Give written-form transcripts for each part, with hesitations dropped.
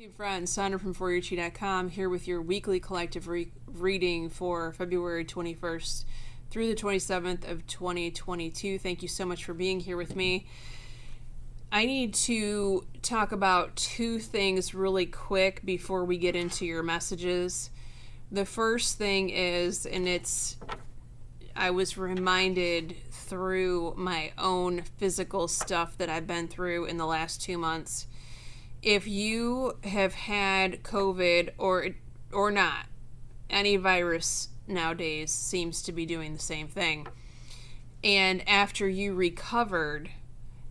Hey friends, Sandra from ForYouRchi.com here with your weekly collective reading for February 21st through the 27th of 2022. Thank you so much for being here with me. I need to talk about two things really quick before we get into your messages. The first thing is, I was reminded through my own physical stuff that I've been through in the last 2 months. If you have had COVID or not, any virus nowadays seems to be doing the same thing. And after you recovered,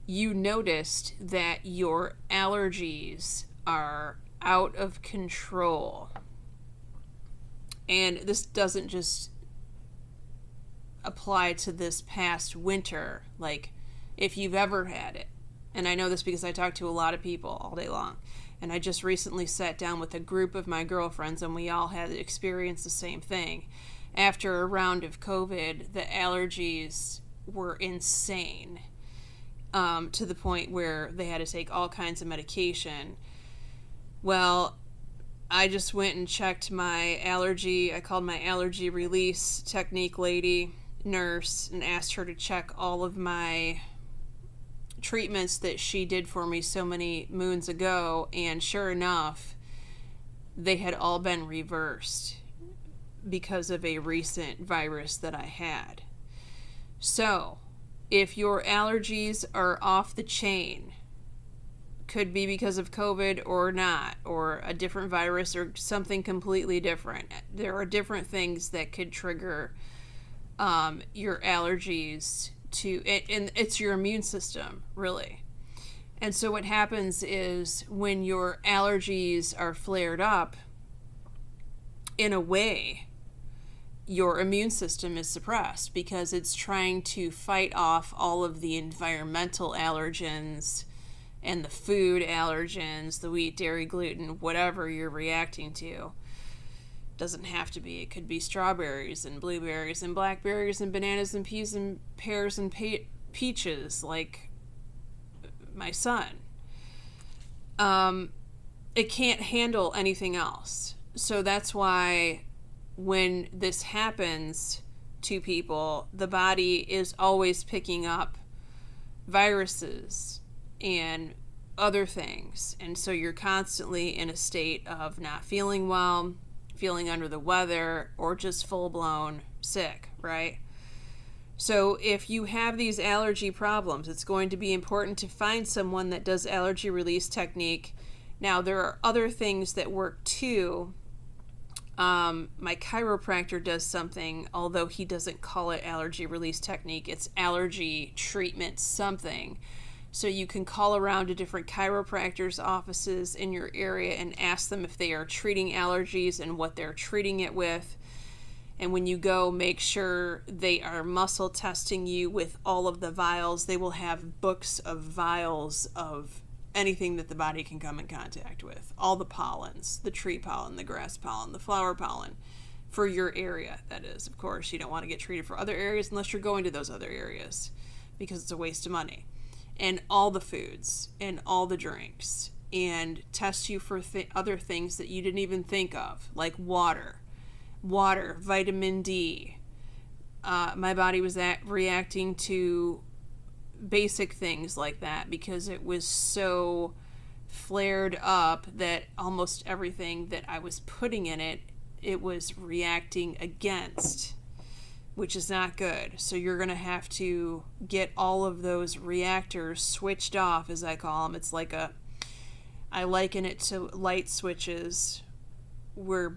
you noticed that your allergies are out of control. And this doesn't just apply to this past winter, like if you've ever had it. And I know this because I talk to a lot of people all day long. And I just recently sat down with a group of my girlfriends and we all had experienced the same thing. After a round of COVID, the allergies were insane, to the point where they had to take all kinds of medication. Well, I just went and checked my allergy. I called my allergy release technique lady, nurse, and asked her to check all of my treatments that she did for me so many moons ago, and sure enough, they had all been reversed because of a recent virus that I had. So, if your allergies are off the chain, could be because of COVID or not, or a different virus or something completely different. There are different things that could trigger your allergies and it's your immune system, really. And so what happens is when your allergies are flared up, in a way, your immune system is suppressed because it's trying to fight off all of the environmental allergens and the food allergens, the wheat, dairy, gluten, whatever you're reacting to. Doesn't have to be. It could be strawberries and blueberries and blackberries and bananas and peas and pears and peaches, like my son. It can't handle anything else. So that's why when this happens to people, the body is always picking up viruses and other things. And so you're constantly in a state of not feeling well, feeling under the weather, or just full-blown sick, right? So if you have these allergy problems, it's going to be important to find someone that does allergy release technique. Now, there are other things that work too. My chiropractor does something, although he doesn't call it allergy release technique. It's allergy treatment something. So you can call around to different chiropractors' offices in your area and ask them if they are treating allergies and what they're treating it with. And when you go, make sure they are muscle testing you with all of the vials. They will have books of vials of anything that the body can come in contact with. All the pollens, the tree pollen, the grass pollen, the flower pollen, for your area, that is. Of course, you don't want to get treated for other areas unless you're going to those other areas because it's a waste of money. And all the foods and all the drinks, and test you for other things that you didn't even think of, like water, vitamin D. My body was reacting to basic things like that because it was so flared up that almost everything that I was putting in it was reacting against, which is not good. So you're going to have to get all of those reactors switched off, as I call them. It's like I liken it to light switches. We're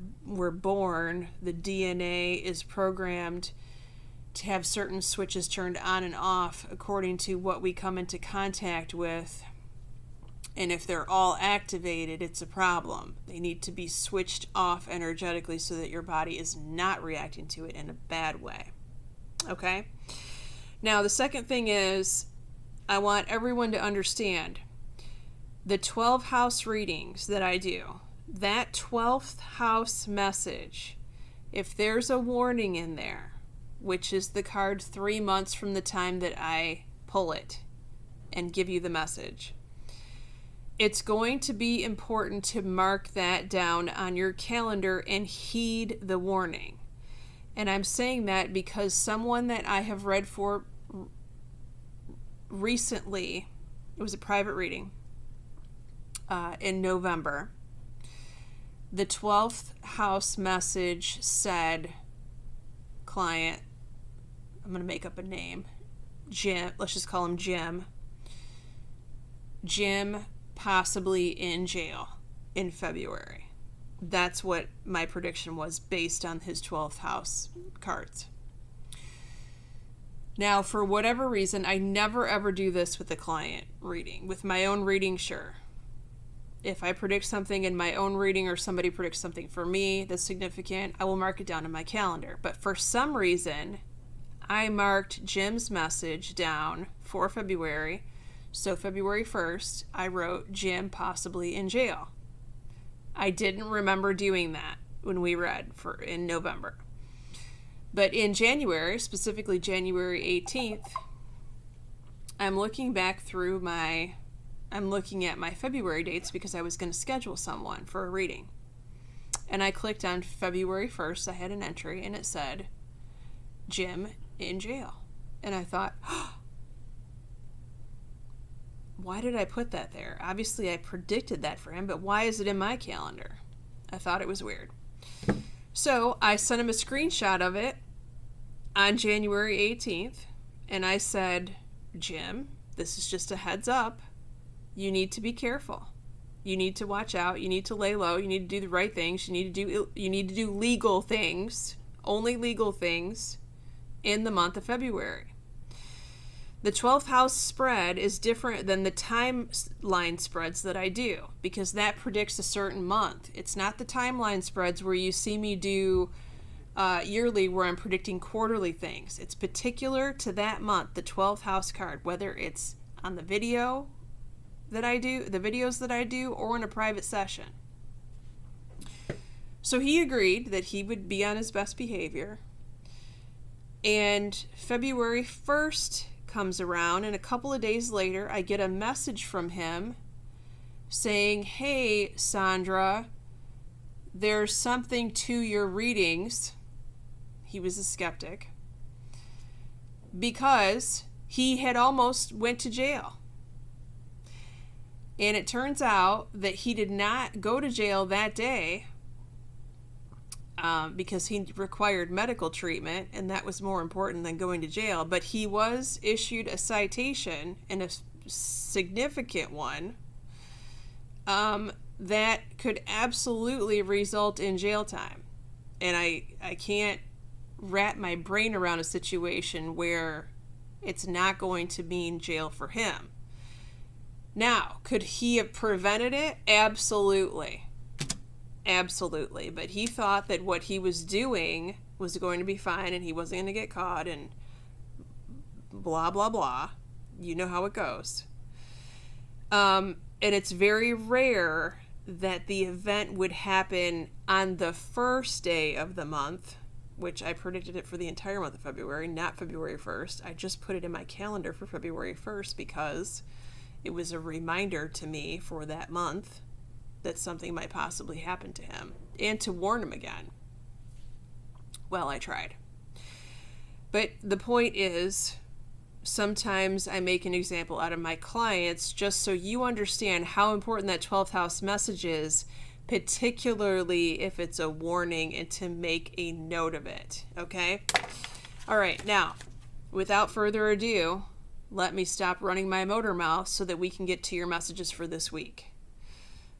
born, the DNA is programmed to have certain switches turned on and off according to what we come into contact with. And if they're all activated, it's a problem. They need to be switched off energetically so that your body is not reacting to it in a bad way. Okay? Now, the second thing is, I want everyone to understand the 12 house readings that I do. That 12th house message, if there's a warning in there, which is the card 3 months from the time that I pull it and give you the message, it's going to be important to mark that down on your calendar and heed the warning. And I'm saying that because someone that I have read for recently, it was a private reading in November, the 12th house message said, client, I'm going to make up a name, Jim, let's just call him Jim. Jim possibly in jail in February. That's what my prediction was based on his 12th house cards. Now, for whatever reason, I never ever do this with a client reading. With my own reading, sure. If I predict something in my own reading or somebody predicts something for me that's significant, I will mark it down in my calendar. But for some reason, I marked Jim's message down for February. So February 1st, I wrote Jim possibly in jail. I didn't remember doing that when we read in November. But in January, specifically January 18th, I'm looking at my February dates because I was going to schedule someone for a reading. And I clicked on February 1st. I had an entry and it said, Jim in jail. And I thought, why did I put that there? Obviously, I predicted that for him, but why is it in my calendar? I thought it was weird. So I sent him a screenshot of it on January 18th, and I said, Jim, this is just a heads up. You need to be careful. You need to watch out. You need to lay low. You need to do the right things. You need to do legal things, only legal things, in the month of February. The 12th house spread is different than the timeline spreads that I do because that predicts a certain month. It's not the timeline spreads where you see me do yearly where I'm predicting quarterly things. It's particular to that month, the 12th house card, whether it's on the videos that I do, or in a private session. So he agreed that he would be on his best behavior. And February 1st comes around, and a couple of days later I get a message from him saying, hey Sandra, there's something to your readings. He was a skeptic because he had almost went to jail, and it turns out that he did not go to jail that day because he required medical treatment, and that was more important than going to jail. But he was issued a citation, and a significant one, that could absolutely result in jail time. And I can't wrap my brain around a situation where it's not going to mean jail for him. Now, could he have prevented it? Absolutely. Absolutely. But he thought that what he was doing was going to be fine and he wasn't going to get caught and blah, blah, blah. You know how it goes. And it's very rare that the event would happen on the first day of the month, which I predicted it for the entire month of February, not February 1st. I just put it in my calendar for February 1st because it was a reminder to me for that month that something might possibly happen to him, and to warn him again. Well, I tried. But the point is, sometimes I make an example out of my clients just so you understand how important that 12th house message is, particularly if it's a warning, and to make a note of it, okay? All right, now, without further ado, let me stop running my motor mouth so that we can get to your messages for this week.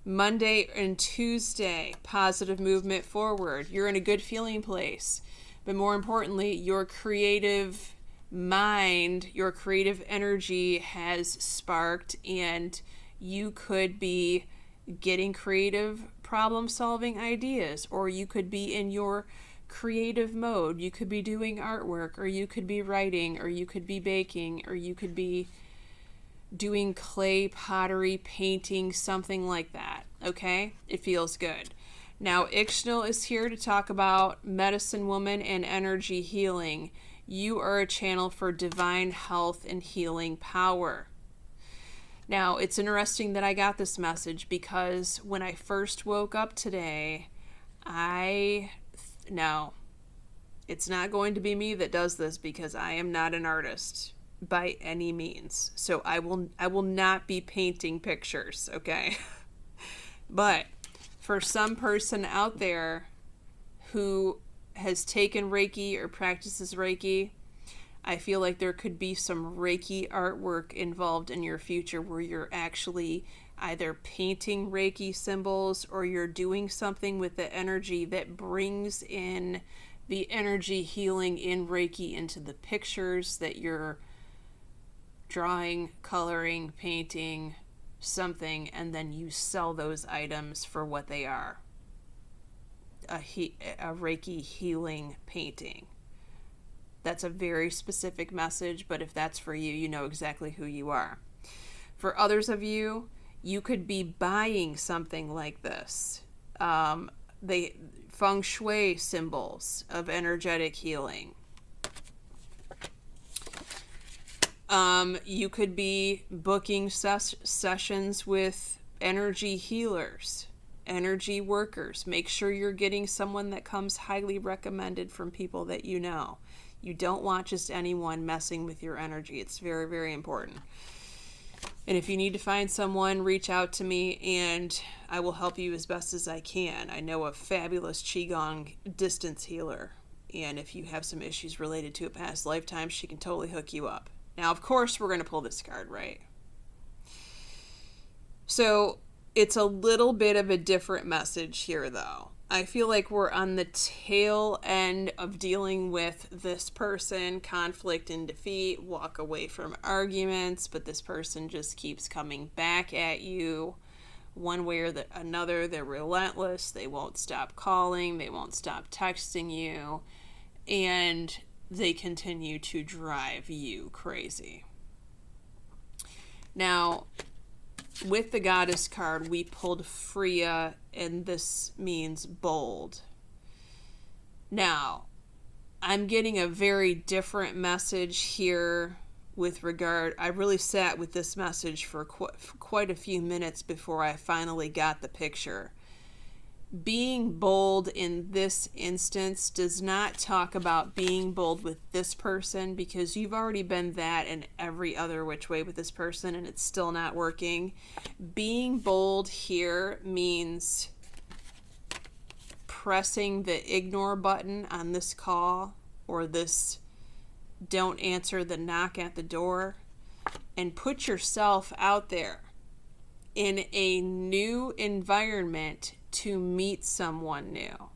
Monday and Tuesday, positive movement forward. You're in a good feeling place. But more importantly, your creative mind, your creative energy has sparked, and you could be getting creative problem-solving ideas, or you could be in your creative mode. You could be doing artwork, or you could be writing, or you could be baking, or you could be doing clay pottery, painting, something like that. Okay? It feels good. Now, Ixnal is here to talk about medicine woman and energy healing. You are a channel for divine health and healing power. Now, it's interesting that I got this message because when I first woke up today, no, it's not going to be me that does this because I am not an artist by any means. So I will not be painting pictures, okay? But for some person out there who has taken Reiki or practices Reiki, I feel like there could be some Reiki artwork involved in your future where you're actually either painting Reiki symbols or you're doing something with the energy that brings in the energy healing in Reiki into the pictures that you're drawing, coloring, painting, something, and then you sell those items for what they are. A Reiki healing painting. That's a very specific message, but if that's for you, you know exactly who you are. For others of you, you could be buying something like this. The feng shui symbols of energetic healing. You could be booking sessions with energy healers, energy workers. Make sure you're getting someone that comes highly recommended from people that you know. You don't want just anyone messing with your energy. It's very, very important. And if you need to find someone, reach out to me and I will help you as best as I can. I know a fabulous Qigong distance healer. And if you have some issues related to a past lifetime, she can totally hook you up. Now, of course, we're going to pull this card, right? So it's a little bit of a different message here, though. I feel like we're on the tail end of dealing with this person, conflict and defeat, walk away from arguments, but this person just keeps coming back at you one way or another. They're relentless. They won't stop calling. They won't stop texting you. And they continue to drive you crazy. Now, with the Goddess card, we pulled Freya, and this means bold. Now, I'm getting a very different message here with regard. I really sat with this message for quite a few minutes before I finally got the picture. Being bold in this instance does not talk about being bold with this person, because you've already been that in every other which way with this person and it's still not working. Being bold here means pressing the ignore button on this call or this don't answer the knock at the door, and put yourself out there in a new environment to meet someone new.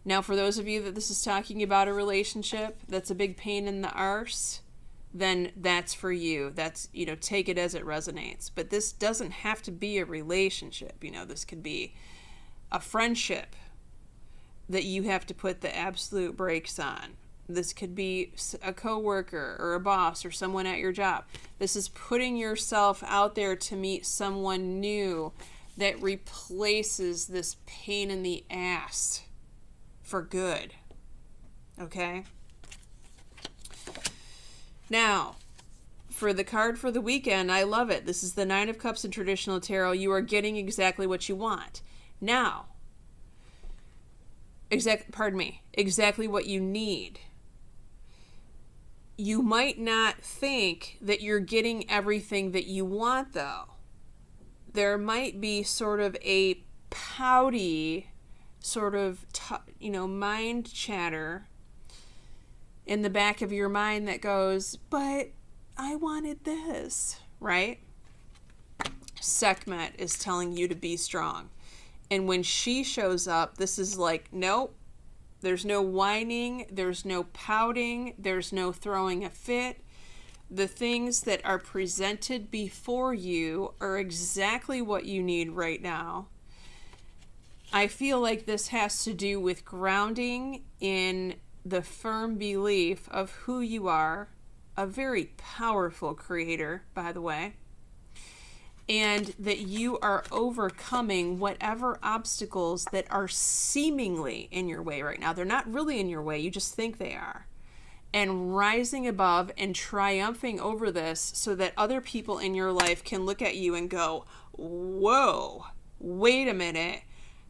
Now, for those of you that this is talking about a relationship that's a big pain in the arse, then that's for you. That's, take it as it resonates. But this doesn't have to be a relationship. This could be a friendship that you have to put the absolute brakes on. This could be a coworker or a boss or someone at your job. This is putting yourself out there to meet someone new that replaces this pain in the ass for good. Okay? Now, for the card for the weekend, I love it. This is the Nine of Cups in traditional tarot. You are getting exactly what you want. Now, exactly what you need. You might not think that you're getting everything that you want, though. There might be sort of a pouty sort of, mind chatter in the back of your mind that goes, but I wanted this, right? Sekhmet is telling you to be strong. And when she shows up, this is like, nope, there's no whining, there's no pouting, there's no throwing a fit. The things that are presented before you are exactly what you need right now. I feel like this has to do with grounding in the firm belief of who you are, a very powerful creator, by the way, and that you are overcoming whatever obstacles that are seemingly in your way right now. They're not really in your way, you just think they are. and rising above and triumphing over this so that other people in your life can look at you and go, whoa, wait a minute.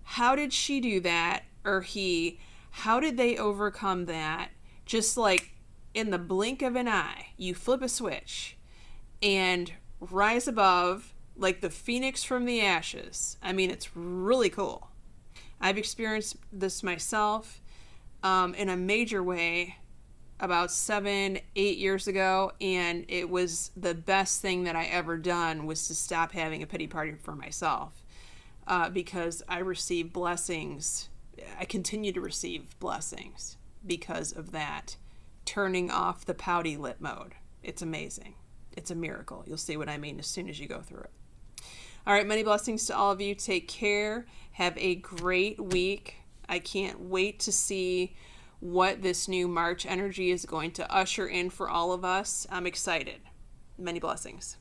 How did she do that? Or he, how did they overcome that? Just like in the blink of an eye, you flip a switch and rise above like the phoenix from the ashes. I mean, it's really cool. I've experienced this myself in a major way about 7-8 years ago, and it was the best thing that I ever done was to stop having a pity party for myself, because I received blessings. I continue to receive blessings because of that, turning off the pouty lip mode. It's amazing. It's a miracle. You'll see what I mean as soon as you go through it. All right, many blessings to all of you. Take care. Have a great week. I can't wait to see what this new March energy is going to usher in for all of us. I'm excited. Many blessings.